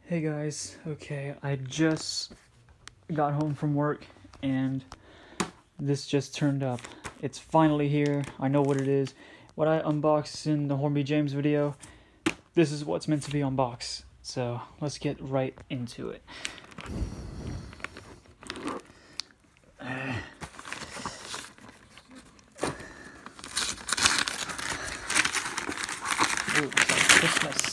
Hey guys, okay, I just got home from work and this just turned up. It's finally here. I know what it is. What I unboxed in the Hornby James video, this is what's meant to be unboxed. So let's get right into it. Ooh, it's like Christmas.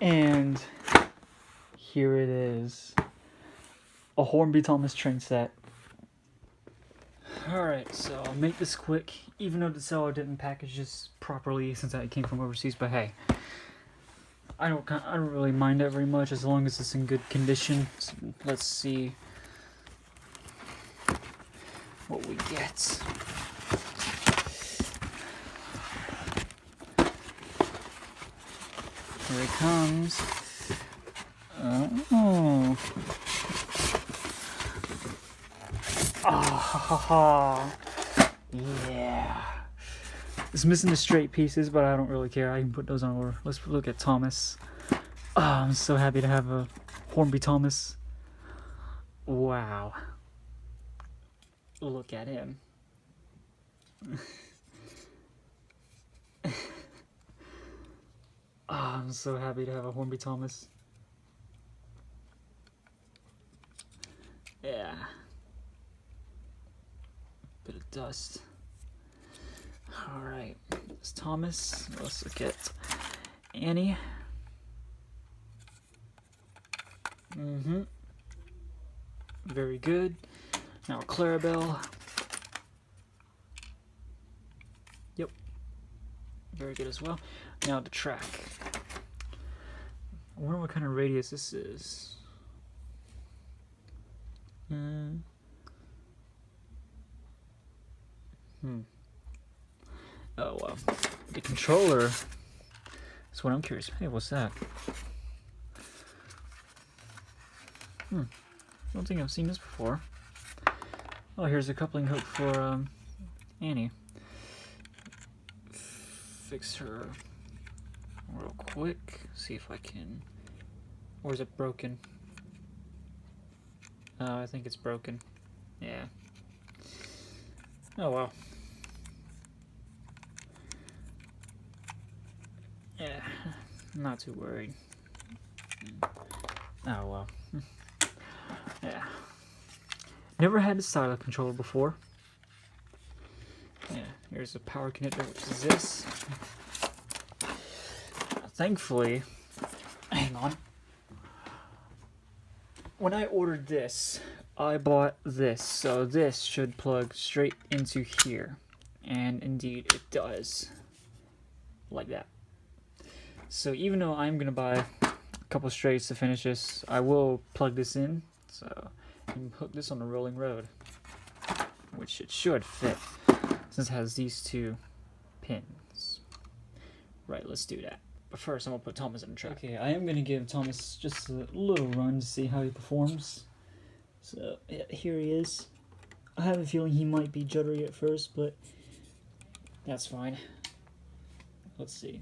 And here it is. A Hornby Thomas train set. Alright, so I'll make this quick, even though the seller didn't package this properly since it came from overseas, but hey. I don't really mind it very much as long as it's in good condition. So let's see what we get. Here it comes. Oh. Ah, yeah. It's missing the straight pieces, but I don't really care. I can put those on order. Let's look at Thomas. Oh, I'm so happy to have a Hornby Thomas. Wow. Look at him. I'm so happy to have a Hornby Thomas. Yeah. Bit of dust. Alright, it's Thomas. Let's look at Annie. Very good. Now Clarabelle. Yep. Very good as well. Now the track. I wonder what kind of radius this is. Oh, wow. The controller. That's what I'm curious. Hey, what's that? I don't think I've seen this before. Oh, here's a coupling hook for Annie. Fix her real quick. See if I can. Or is it broken? I think it's broken. Yeah. Oh, wow. Yeah, not too worried. Oh, well. Yeah. Never had a stylo controller before. Yeah, here's a power connector, which is this. Thankfully, hang on. When I ordered this, I bought this, so this should plug straight into here. And indeed, it does. Like that. So even though I'm going to buy a couple straights to finish this, I will plug this in, so I can hook this on the rolling road, which it should fit, since it has these two pins. Right, let's do that. But first, I'm going to put Thomas in the track. Okay, I am going to give Thomas just a little run to see how he performs. So, yeah, here he is. I have a feeling he might be juddery at first, but that's fine. Let's see.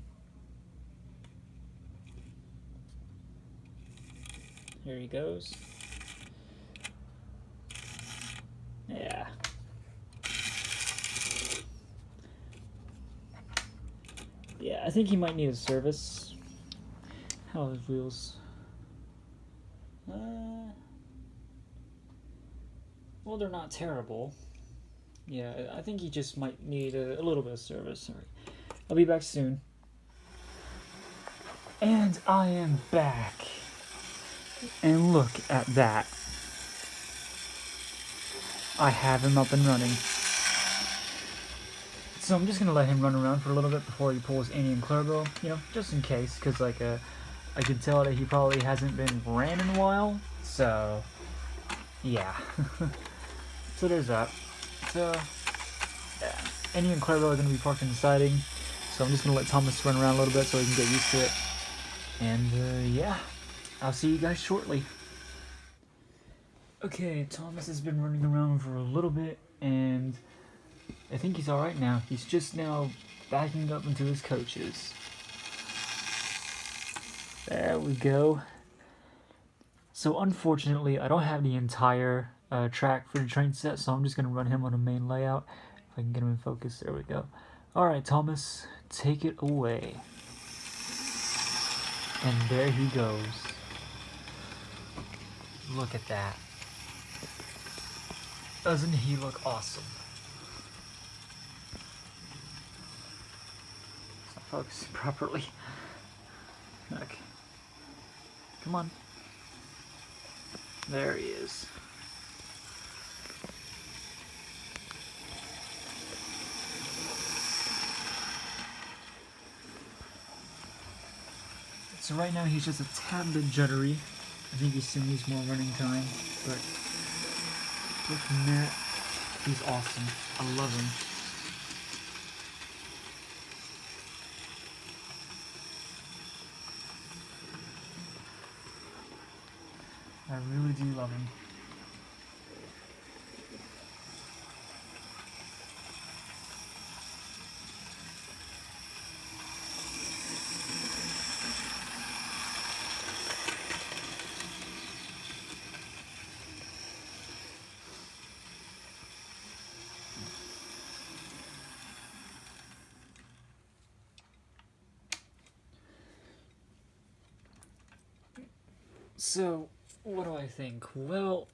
Here he goes. Yeah. Yeah, I think he might need a service. How are his wheels? Well, they're not terrible. Yeah, I think he just might need a little bit of service. All right. I'll be back soon. And I am back. And look at that. I have him up and running. So I'm just going to let him run around for a little bit before he pulls Annie and Clarabelle, you know, just in case, because like I can tell that he probably hasn't been ran in a while, so yeah. So there's that. So Annie and Clarabelle are going to be parked in the siding, so I'm just going to let Thomas run around a little bit so he can get used to it. And yeah, I'll see you guys shortly. Okay, Thomas has been running around for a little bit, and I think he's alright now. He's just now backing up into his coaches. There we go. So unfortunately, I don't have the entire track for the train set, so I'm just going to run him on a main layout. If I can get him in focus, there we go. Alright, Thomas, take it away. And there he goes. Look at that. Doesn't he look awesome? It's not focusing properly. Okay. Come on. There he is. So right now he's just a tad bit juddery. I think he still needs more running time, but apart from that, he's awesome. I love him. I really do love him. So, what do I think? Well,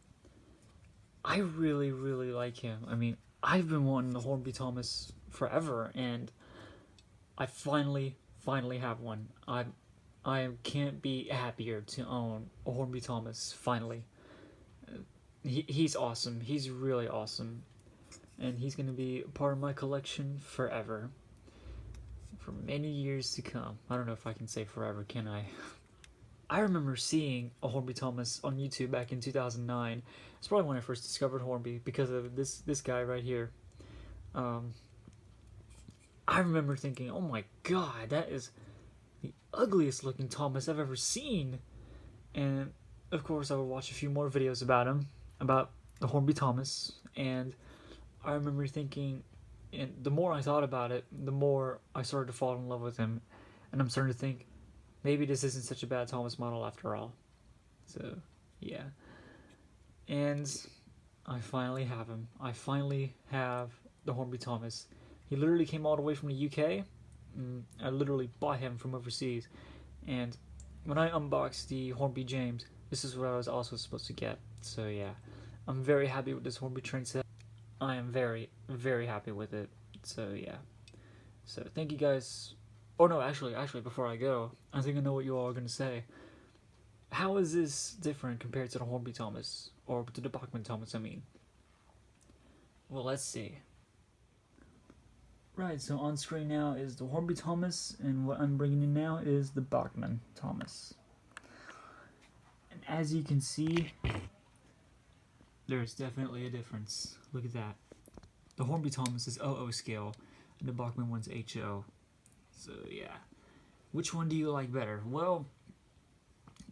I really, really like him. I mean, I've been wanting the Hornby Thomas forever, and I finally have one. I can't be happier to own a Hornby Thomas, finally. He's awesome. He's really awesome. And he's going to be a part of my collection forever. For many years to come. I don't know if I can say forever, can I? I remember seeing a Hornby Thomas on YouTube back in 2009. It's probably when I first discovered Hornby because of this guy right here. I remember thinking, oh my god, that is the ugliest looking Thomas I've ever seen. And of course I would watch a few more videos about him, about the Hornby Thomas, and I remember thinking, and the more I thought about it, the more I started to fall in love with him, and I'm starting to think, maybe this isn't such a bad Thomas model after all. So, yeah. And I finally have him. I finally have the Hornby Thomas. He literally came all the way from the UK. I literally bought him from overseas. And when I unboxed the Hornby James, this is what I was also supposed to get. So, yeah. I'm very happy with this Hornby train set. I am very, very happy with it. So, yeah. So, thank you guys. Oh no, actually, before I go, I think I know what you all are going to say. How is this different compared to the Hornby Thomas? Or to the Bachmann Thomas, I mean. Well, let's see. Right, so on screen now is the Hornby Thomas, and what I'm bringing in now is the Bachmann Thomas. And as you can see, there's definitely a difference. Look at that. The Hornby Thomas is 00 scale, and the Bachmann one's HO. So yeah, which one do you like better? Well,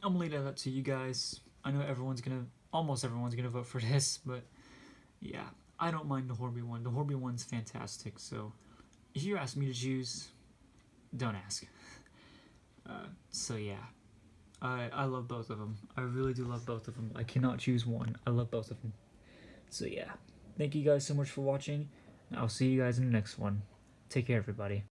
I'm gonna leave that up to you guys. I know almost everyone's gonna vote for this, but yeah, I don't mind the Hornby one. The Hornby one's fantastic. So if you ask me to choose, don't ask. So yeah, I love both of them. I really do love both of them. I cannot choose one. I love both of them. So yeah, thank you guys so much for watching. I'll see you guys in the next one. Take care, everybody.